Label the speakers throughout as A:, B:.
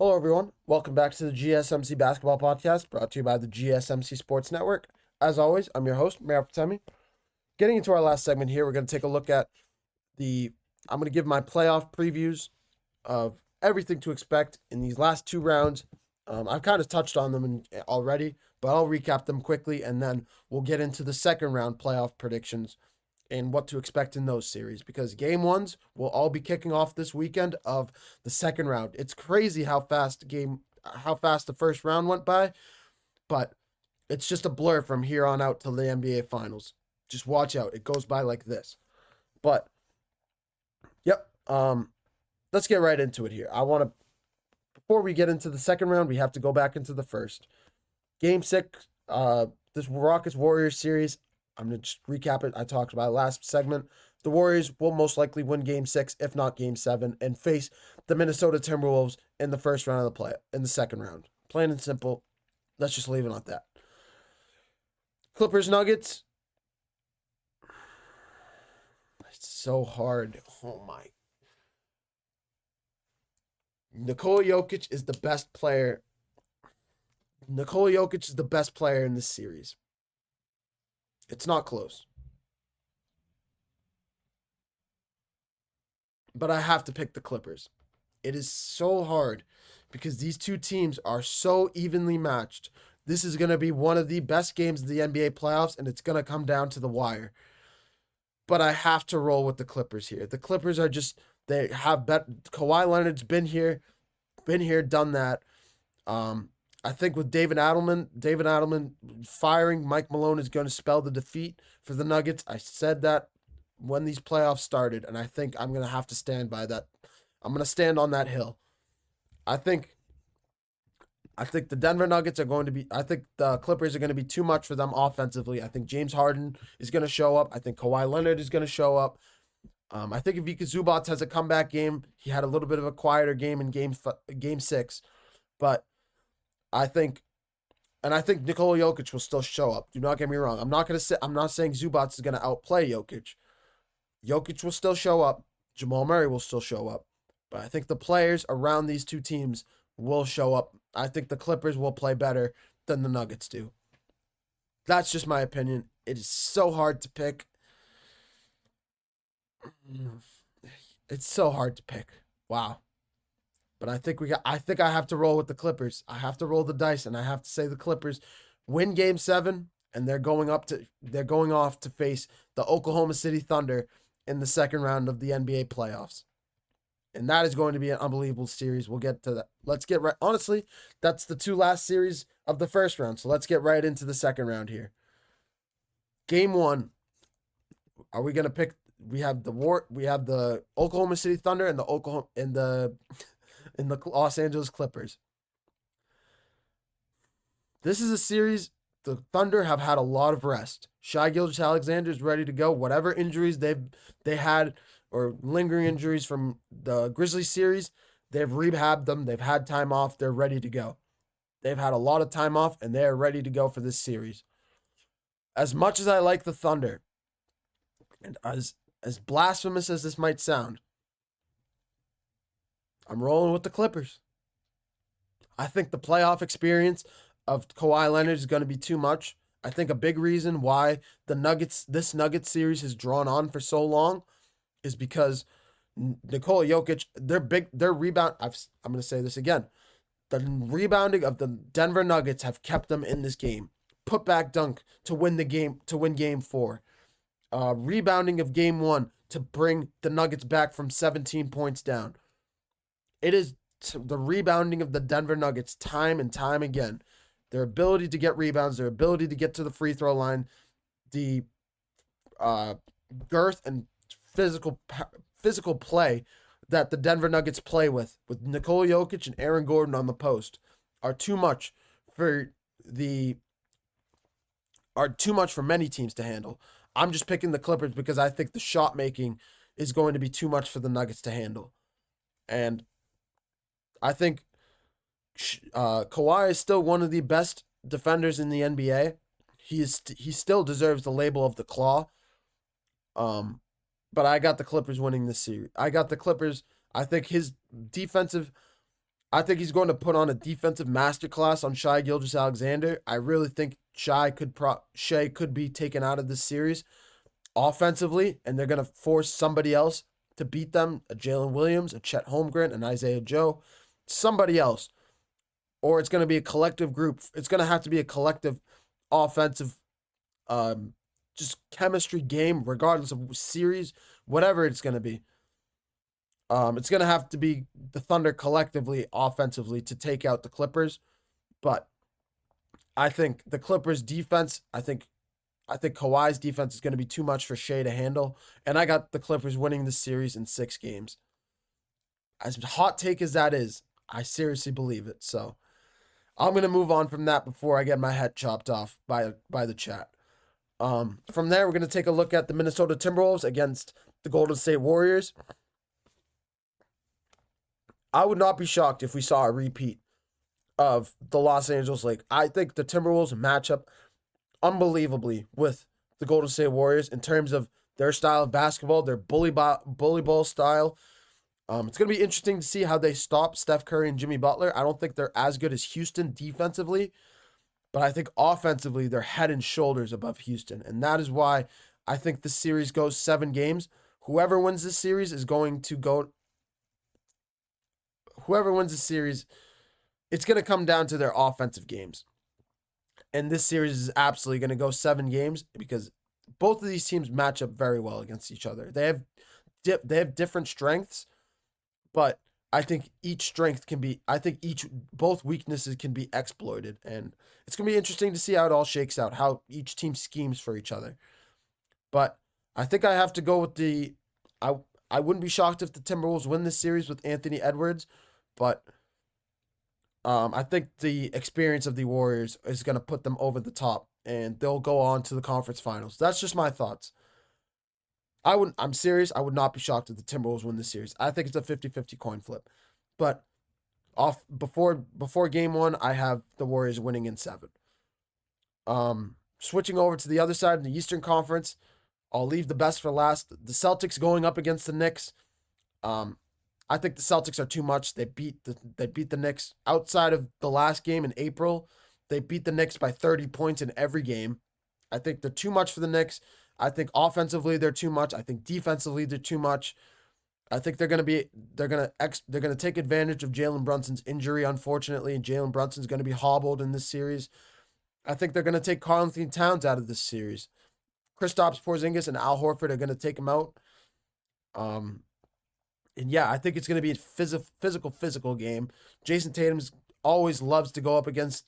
A: Hello, everyone. Welcome back to the GSMC Basketball Podcast, brought to you by the GSMC Sports Network. As always, I'm your host, Mayor Fatemi. Getting into our last segment here, we're going to take a look at I'm going to give my playoff previews of everything to expect in these last two rounds. I've kind of touched on them already, but I'll recap them quickly, and then we'll get into the second round playoff predictions and what to expect in those series, because game ones will all be kicking off this weekend of the second round. It's crazy how fast the first round went by, but it's just a blur from here on out till the NBA finals. Just watch out. It goes by like this. But yep, let's get right into it here. Before we get into the second round, we have to go back into the first. Game 6, this Rockets Warriors series, I'm going to just recap it. I talked about it last segment. The Warriors will most likely win Game 6, if not Game 7, and face the Minnesota Timberwolves in the first round of in the second round. Plain and simple. Let's just leave it at that. Clippers Nuggets. It's so hard. Oh my. Nikola Jokic is the best player. Nikola Jokic is the best player in this series. It's not close. But I have to pick the Clippers. It is so hard because these two teams are so evenly matched. This is going to be one of the best games of the NBA playoffs, and it's going to come down to the wire. But I have to roll with the Clippers here. The Clippers are just, they have bet. Kawhi Leonard's been here, done that. I think with David Adelman firing Mike Malone is going to spell the defeat for the Nuggets. I said that when these playoffs started, and I think I'm going to have to stand by that. I'm going to stand on that hill. I think the Denver Nuggets are going to be, I think the Clippers are going to be too much for them offensively. I think James Harden is going to show up. I think Kawhi Leonard is going to show up. I think if Vika Zubac has a comeback game, he had a little bit of a quieter game in game 6, but I think Nikola Jokic will still show up. Do not get me wrong. I'm not saying Zubac is going to outplay Jokic. Jokic will still show up. Jamal Murray will still show up. But I think the players around these two teams will show up. I think the Clippers will play better than the Nuggets do. That's just my opinion. It is so hard to pick. It's so hard to pick. Wow. But I think I have to roll with the Clippers. I have to roll the dice, and I have to say the Clippers win Game 7, and they're going off to face the Oklahoma City Thunder in the second round of the NBA playoffs. And that is going to be an unbelievable series. We'll get to that. Let's get right. Honestly, that's the two last series of the first round. So let's get right into the second round here. Game 1. Are we going to pick? We have the Oklahoma City Thunder and the Los Angeles Clippers. This is a series the Thunder have had a lot of rest. Shai Gilgeous-Alexander is ready to go. Whatever injuries they had or lingering injuries from the Grizzlies series, they've rehabbed them. They've had time off. They're ready to go. They've had a lot of time off, and they're ready to go for this series. As much as I like the Thunder, and as blasphemous as this might sound, I'm rolling with the Clippers. I think the playoff experience of Kawhi Leonard is going to be too much. I think a big reason why this Nuggets series has drawn on for so long is because Nikola Jokic, their rebound, I'm going to say this again. The rebounding of the Denver Nuggets have kept them in this game. Put back dunk to win game 4. Rebounding of game 1 to bring the Nuggets back from 17 points down. It is the rebounding of the Denver Nuggets time and time again. Their ability to get rebounds, their ability to get to the free throw line, the girth and physical play that the Denver Nuggets play with Nikola Jokic and Aaron Gordon on the post are too much for many teams to handle. I'm just picking the Clippers because I think the shot making is going to be too much for the Nuggets to handle. And I think Kawhi is still one of the best defenders in the NBA. He still deserves the label of the Claw. But I got the Clippers winning this series. I got the Clippers. I think his defensive I think he's going to put on a defensive masterclass on Shai Gilgeous-Alexander. I really think Shai could be taken out of this series offensively, and they're going to force somebody else to beat them, a Jalen Williams, a Chet Holmgren, an Isaiah Joe, somebody else. Or it's going to be a collective group. It's going to have to be a collective offensive um, just chemistry game, regardless of series, whatever it's going to be. It's going to have to be the Thunder collectively, offensively, to take out the Clippers. But I think the Clippers' defense, I think Kawhi's defense is going to be too much for Shea to handle. And I got the Clippers winning the series in 6 games. As hot take as that is, I seriously believe it. So I'm going to move on from that before I get my head chopped off by the chat. From there, we're going to take a look at the Minnesota Timberwolves against the Golden State Warriors. I would not be shocked if we saw a repeat of the Los Angeles Lakers. I think the Timberwolves match up unbelievably with the Golden State Warriors in terms of their style of basketball, their bully ball style. It's going to be interesting to see how they stop Steph Curry and Jimmy Butler. I don't think they're as good as Houston defensively, but I think offensively they're head and shoulders above Houston. And that is why I think the series goes 7 games. Whoever wins this series, it's going to come down to their offensive games. And this series is absolutely going to go 7 games because both of these teams match up very well against each other. They have different strengths, but I think both weaknesses can be exploited. And it's going to be interesting to see how it all shakes out, how each team schemes for each other. But I think I have to go with I wouldn't be shocked if the Timberwolves win this series with Anthony Edwards, but I think the experience of the Warriors is going to put them over the top, and they'll go on to the conference finals. That's just my thoughts. I'm serious. I would not be shocked if the Timberwolves win this series. I think it's a 50-50 coin flip. But before game 1, I have the Warriors winning in 7. Switching over to the other side in the Eastern Conference, I'll leave the best for last. The Celtics going up against the Knicks. I think the Celtics are too much. They beat the Knicks outside of the last game in April. They beat the Knicks by 30 points in every game. I think they're too much for the Knicks. I think offensively they're too much. I think defensively they're too much. I think they're going to take advantage of Jalen Brunson's injury, unfortunately, and Jalen Brunson's going to be hobbled in this series. I think they're going to take Karl-Anthony Towns out of this series. Kristaps Porzingis and Al Horford are going to take him out. And yeah, I think it's going to be a physical game. Jason Tatum always loves to go up against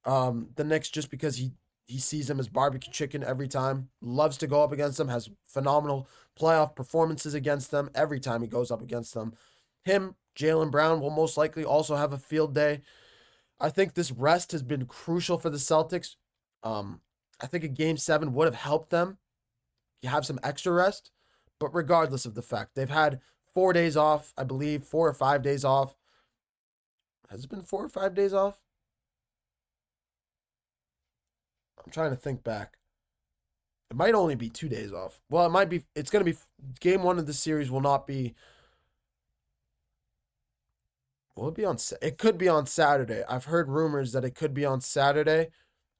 A: the Knicks just because he sees them as barbecue chicken every time. Loves to go up against them. Has phenomenal playoff performances against them every time he goes up against them. Jaylen Brown will most likely also have a field day. I think this rest has been crucial for the Celtics. I think a game 7 would have helped them. You have some extra rest. But regardless of the fact, they've had 4 days off, I believe, 4 or 5 days off. Has it been 4 or 5 days off? I'm trying to think back. It might only be 2 days off. Well, it might be. It's going to be game 1 of the series will not be. Will it be on? It could be on Saturday. I've heard rumors that it could be on Saturday.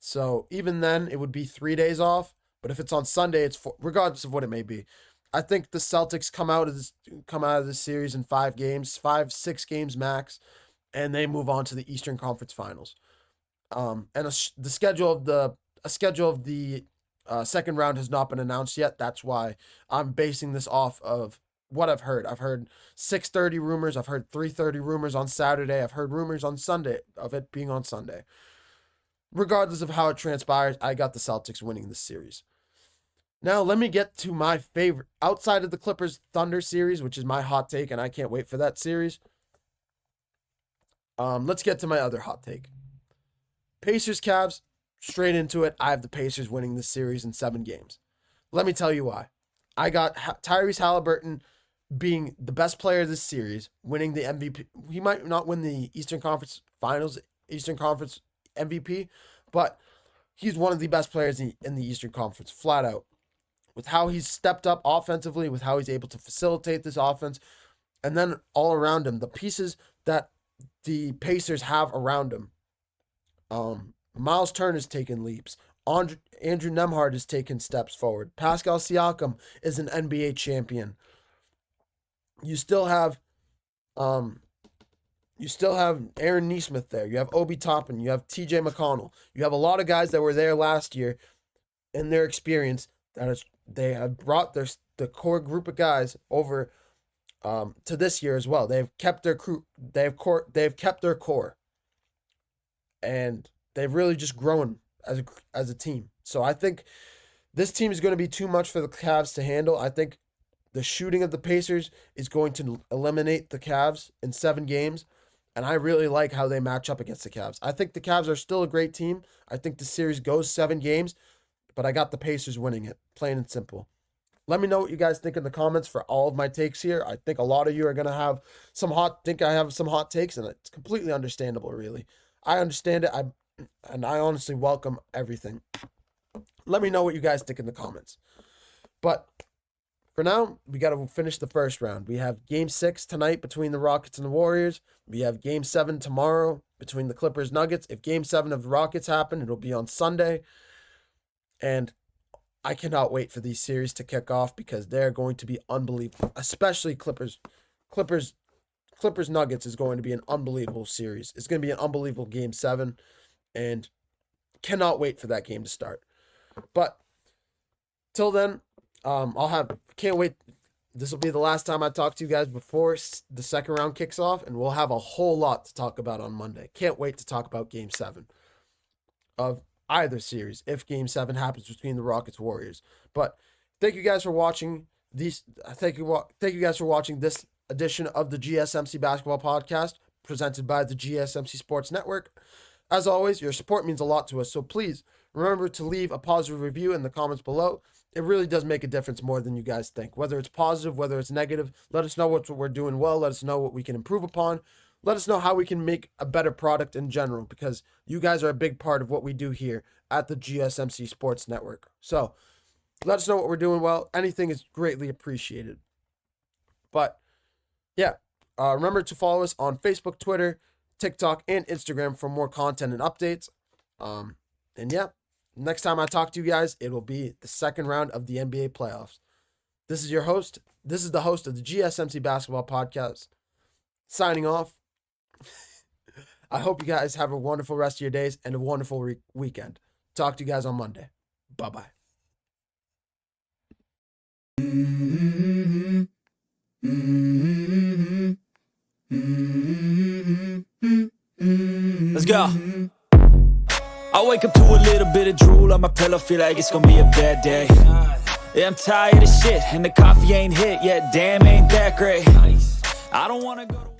A: So even then, it would be 3 days off. But if it's on Sunday, regardless of what it may be. I think the Celtics come out of this series in 5 games, 5-6 games max, and they move on to the Eastern Conference Finals. And a schedule of the second round has not been announced yet. That's why I'm basing this off of what I've heard. I've heard 6:30 rumors. I've heard 3:30 rumors on Saturday. I've heard rumors on Sunday of it being on Sunday. Regardless of how it transpires, I got the Celtics winning this series. Now, let me get to my favorite, outside of the Clippers Thunder series, which is my hot take, and I can't wait for that series. Let's get to my other hot take. Pacers Cavs, straight into it. I have the Pacers winning this series in 7 games. Let me tell you why. I got Tyrese Halliburton being the best player of this series, winning the MVP. He might not win the Eastern Conference Finals, Eastern Conference MVP, but he's one of the best players in the Eastern Conference, flat out. With how he's stepped up offensively, with how he's able to facilitate this offense, and then all around him, the pieces that the Pacers have around him. Miles Turner's taken leaps. Andrew Nembhard has taken steps forward. Pascal Siakam is an NBA champion. You still have Aaron Nesmith there. You have Obi Toppin. You have TJ McConnell. You have a lot of guys that were there last year in their experience they have brought the core group of guys over to this year as well. They've kept their crew. They've kept their core, and they've really just grown as a team. So I think this team is going to be too much for the Cavs to handle. I think the shooting of the Pacers is going to eliminate the Cavs in 7 games, and I really like how they match up against the Cavs. I think the Cavs are still a great team. I think the series goes 7 games, but I got the Pacers winning it, plain and simple. Let me know what you guys think in the comments for all of my takes here. I think a lot of you are going to have I have some hot takes, and it's completely understandable, really. I understand it, and I honestly welcome everything. Let me know what you guys think in the comments. But for now, we got to finish the first round. We have Game 6 tonight between the Rockets and the Warriors. We have Game 7 tomorrow between the Clippers and Nuggets. If Game 7 of the Rockets happen, it'll be on Sunday. And I cannot wait for these series to kick off because they're going to be unbelievable. Especially Clippers Nuggets is going to be an unbelievable series. It's going to be an unbelievable Game 7. And cannot wait for that game to start. But till then, can't wait. This will be the last time I talk to you guys before the second round kicks off, and we'll have a whole lot to talk about on Monday. Can't wait to talk about Game 7 of either series if Game 7 happens between the Rockets Warriors. But thank you guys for watching Thank you guys for watching this edition of the GSMC Basketball Podcast presented by the GSMC Sports Network. As always, your support means a lot to us, so please remember to leave a positive review in the comments below. It really does make a difference more than you guys think. Whether it's positive, whether it's negative, let us know what we're doing well. Let us know what we can improve upon. Let us know how we can make a better product in general, because you guys are a big part of what we do here at the GSMC Sports Network. So let us know what we're doing well. Anything is greatly appreciated. But yeah, remember to follow us on Facebook, Twitter, TikTok, and Instagram for more content and updates. And yeah, next time I talk to you guys, it will be the second round of the NBA playoffs. This is your host. This is the host of the GSMC Basketball Podcast. Signing off. I hope you guys have a wonderful rest of your days and a wonderful weekend. Talk to you guys on Monday. Bye-bye.
B: Let's go. I wake up to a little bit of drool on my pillow, feel like it's gonna be a bad day. Yeah, I'm tired of shit, and the coffee ain't hit yet, damn, ain't that great. I don't wanna go to